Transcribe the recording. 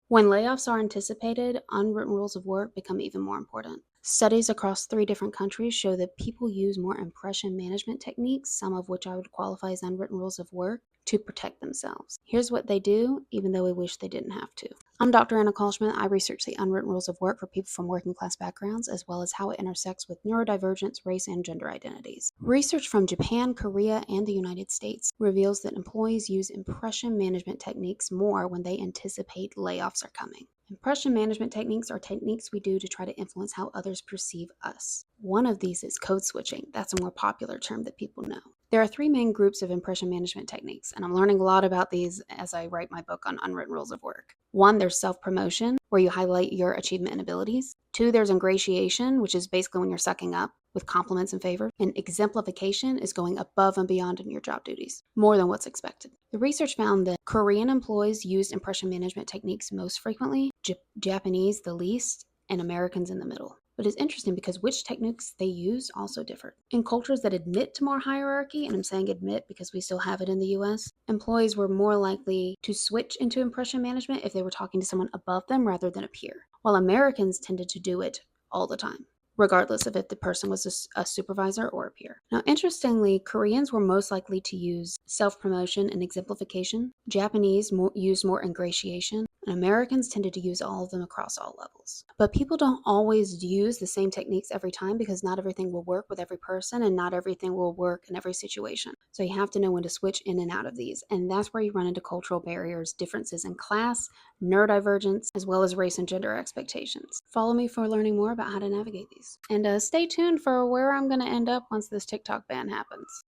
When layoffs are anticipated, unwritten rules of work become even more important. Studies across 3 different countries show that people use more impression management techniques, some of which I would qualify as unwritten rules of work, to protect themselves. Here's what they do, even though we wish they didn't have to. I'm Dr. Anna Kalschmidt. I research the unwritten rules of work for people from working class backgrounds, as well as how it intersects with neurodivergence, race, and gender identities. Research from Japan, Korea, and the United States reveals that employees use impression management techniques more when they anticipate layoffs are coming. Impression management techniques are techniques we do to try to influence how others perceive us. One of these is code switching. That's a more popular term that people know. There are 3 main groups of impression management techniques, and I'm learning a lot about these as I write my book on unwritten rules of work. 1, there's self-promotion, where you highlight your achievement and abilities. 2, there's ingratiation, which is basically when you're sucking up with compliments and favor. And exemplification is going above and beyond in your job duties, more than what's expected. The research found that Korean employees used impression management techniques most frequently, Japanese the least, and Americans in the middle. But it's interesting because which techniques they use also differ. In cultures that admit to more hierarchy, and I'm saying admit because we still have it in the US, employees were more likely to switch into impression management if they were talking to someone above them rather than a peer, while Americans tended to do it all the time, regardless of if the person was a supervisor or a peer. Now, interestingly, Koreans were most likely to use self-promotion and exemplification. Japanese used more ingratiation, and Americans tended to use all of them across all levels. But people don't always use the same techniques every time because not everything will work with every person and not everything will work in every situation. So you have to know when to switch in and out of these. And that's where you run into cultural barriers, differences in class, neurodivergence, as well as race and gender expectations. Follow me for learning more about how to navigate these. And stay tuned for where I'm going to end up once this TikTok ban happens.